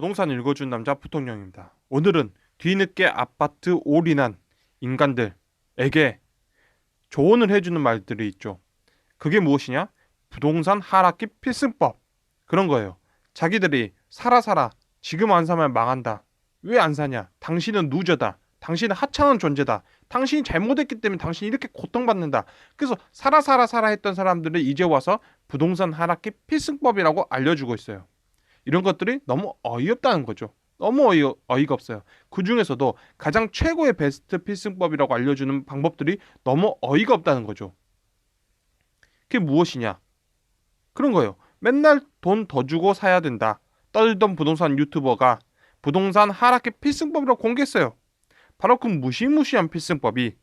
부동산 읽어준 남자 부통령입니다. 오늘은 뒤늦게 아파트 올인한 인간들에게 조언을 해주는 말들이 있죠. 그게 무엇이냐? 부동산 하락기 필승법. 그런 거예요. 자기들이 살아 지금 안 사면 망한다. 왜 안 사냐? 당신은 루저다. 당신은 하찮은 존재다. 당신이 잘못했기 때문에 당신이 이렇게 고통받는다. 그래서 살아 했던 사람들을 이제 와서 부동산 하락기 필승법이라고 알려주고 있어요. 이런 것들이 너무 어이없다는 거죠. 너무 어이가 없어요. 그 중에서도 가장 최고의 베스트 필승법이라고 알려주는 방법들이 너무 어이가 없다는 거죠. 그게 무엇이냐? 그런 거예요. 맨날 돈 더 주고 사야 된다. 떨던 부동산 유튜버가 부동산 하락기 필승법이라고 공개했어요. 바로 그 무시무시한 필승법이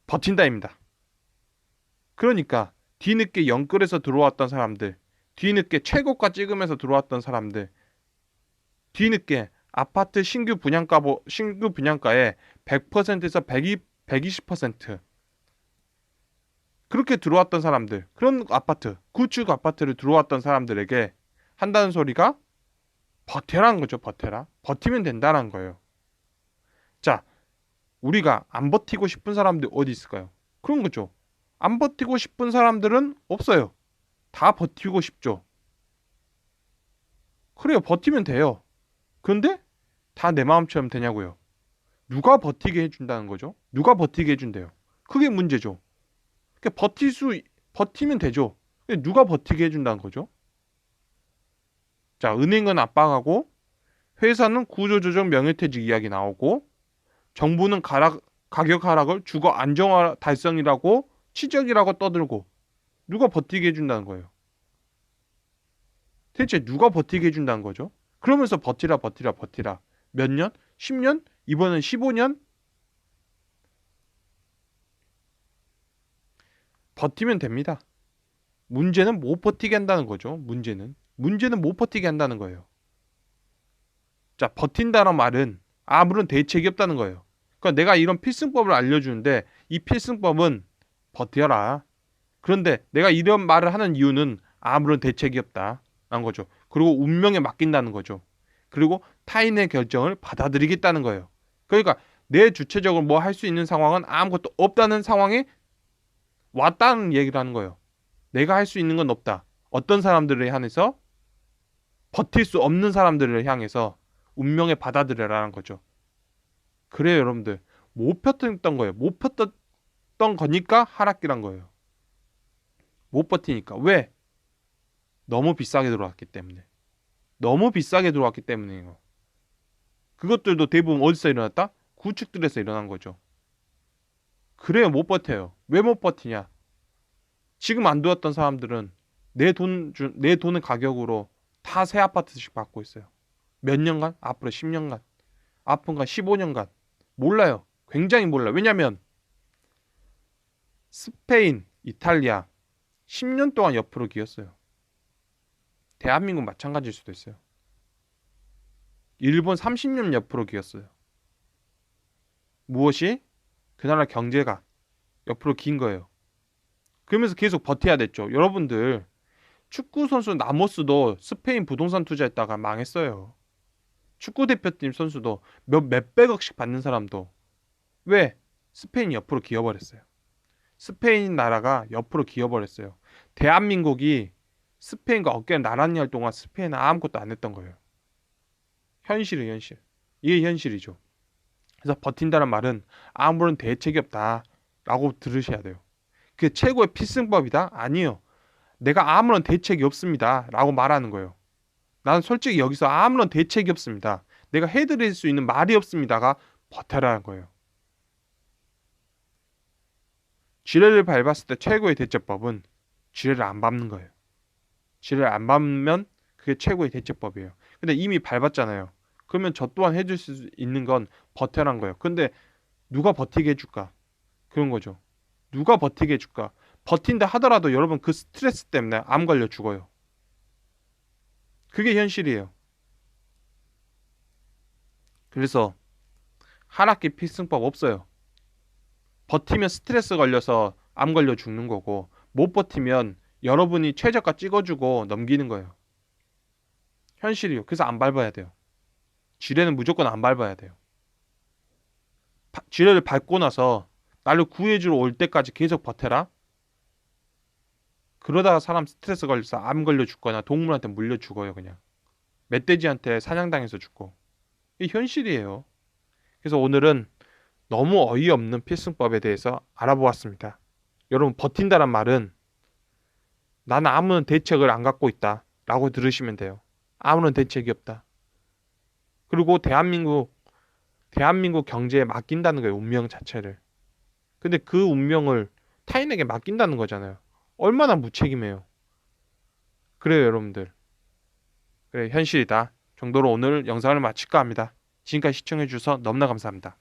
버틴다입니다. 그러니까 뒤늦게 영끌에서 들어왔던 사람들, 뒤늦게 최고가 찍으면서 들어왔던 사람들, 뒤늦게 아파트 신규 분양가의 100%에서 120% 그렇게 들어왔던 사람들, 그런 아파트, 구축 아파트를 들어왔던 사람들에게 한다는 소리가 버텨라는 거죠. 버텨라. 버티면 된다는 거예요. 자, 우리가 안 버티고 싶은 사람들 어디 있을까요? 그런 거죠. 안 버티고 싶은 사람들은 없어요. 다 버티고 싶죠. 그래요. 버티면 돼요. 그런데 다 내 마음처럼 되냐고요. 누가 버티게 해준다는 거죠? 누가 버티게 해준대요? 그게 문제죠. 그러니까 버티면 되죠. 누가 버티게 해준다는 거죠? 자, 은행은 압박하고 회사는 구조조정 명예퇴직 이야기 나오고 정부는 가격 하락을 주거 안정화 달성이라고 치적이라고 떠들고 누가 버티게 해준다는 거예요. 대체 누가 버티게 해준다는 거죠? 그러면서 버티라. 몇 년? 10년? 이번엔 15년? 버티면 됩니다. 문제는 못 버티게 한다는 거죠. 문제는 못 버티게 한다는 거예요. 자, 버틴다는 말은 아무런 대책이 없다는 거예요. 그러니까 내가 이런 필승법을 알려주는데 이 필승법은 버텨라. 그런데 내가 이런 말을 하는 이유는 아무런 대책이 없다는 거죠. 그리고 운명에 맡긴다는 거죠. 그리고 타인의 결정을 받아들이겠다는 거예요. 그러니까 내 주체적으로 뭐 할 수 있는 상황은 아무것도 없다는 상황에 왔다는 얘기를 하는 거예요. 내가 할 수 있는 건 없다. 어떤 사람들을 향해서 버틸 수 없는 사람들을 향해서 운명에 받아들여라는 거죠. 그래요, 여러분들. 못 폈던 거예요. 못 폈던 거니까 하락기란 거예요. 못 버티니까. 왜? 너무 비싸게 들어왔기 때문에. 너무 비싸게 들어왔기 때문이에요. 그것들도 대부분 어디서 일어났다? 구축들에서 일어난 거죠. 그래요, 못 버텨요. 왜 못 버티냐? 지금 안 들어왔던 사람들은 내 돈의 가격으로 다 새 아파트씩 받고 있어요. 몇 년간? 앞으로 10년간. 앞으로 15년간. 몰라요. 굉장히 몰라요. 왜냐면 스페인, 이탈리아 10년 동안 옆으로 기었어요. 대한민국 마찬가지일 수도 있어요. 일본 30년 옆으로 기었어요. 무엇이? 그 나라 경제가 옆으로 긴 거예요. 그러면서 계속 버텨야 됐죠. 여러분들 축구 선수 라모스도 스페인 부동산 투자했다가 망했어요. 축구 대표팀 선수도 몇백억씩 받는 사람도 왜? 스페인이 옆으로 기어버렸어요. 스페인 나라가 옆으로 기어버렸어요. 대한민국이 스페인과 어깨를 나란히 할 동안 스페인은 아무것도 안 했던 거예요. 현실이 현실. 이게 현실이죠. 그래서 버틴다는 말은 아무런 대책이 없다라고 들으셔야 돼요. 그게 최고의 필승법이다? 아니요. 내가 아무런 대책이 없습니다. 라고 말하는 거예요. 나는 솔직히 여기서 아무런 대책이 없습니다. 내가 해드릴 수 있는 말이 없습니다가 버텨라는 거예요. 지뢰를 밟았을 때 최고의 대처법은 지뢰를 안 밟는 거예요. 지뢰를 안 밟으면 그게 최고의 대처법이에요. 근데 이미 밟았잖아요. 그러면 저 또한 해줄 수 있는 건 버텨라는 거예요. 근데 누가 버티게 해줄까? 그런 거죠. 누가 버티게 해줄까? 버틴다 하더라도 여러분 그 스트레스 때문에 암 걸려 죽어요. 그게 현실이에요. 그래서 하락기 필승법 없어요. 버티면 스트레스 걸려서 암 걸려 죽는 거고 못 버티면 여러분이 최저가 찍어주고 넘기는 거예요. 현실이요. 그래서 안 밟아야 돼요. 지뢰는 무조건 안 밟아야 돼요. 지뢰를 밟고 나서 나를 구해주러 올 때까지 계속 버텨라. 그러다가 사람 스트레스 걸려서 암 걸려 죽거나 동물한테 물려 죽어요. 그냥 멧돼지한테 사냥당해서 죽고. 이게 현실이에요. 그래서 오늘은 너무 어이없는 필승법에 대해서 알아보았습니다. 여러분, 버틴다란 말은 나는 아무런 대책을 안 갖고 있다 라고 들으시면 돼요. 아무런 대책이 없다. 그리고 대한민국 경제에 맡긴다는 거예요. 운명 자체를. 근데 그 운명을 타인에게 맡긴다는 거잖아요. 얼마나 무책임해요. 그래요, 여러분들. 그래, 현실이다 정도로 오늘 영상을 마칠까 합니다. 지금까지 시청해주셔서 너무나 감사합니다.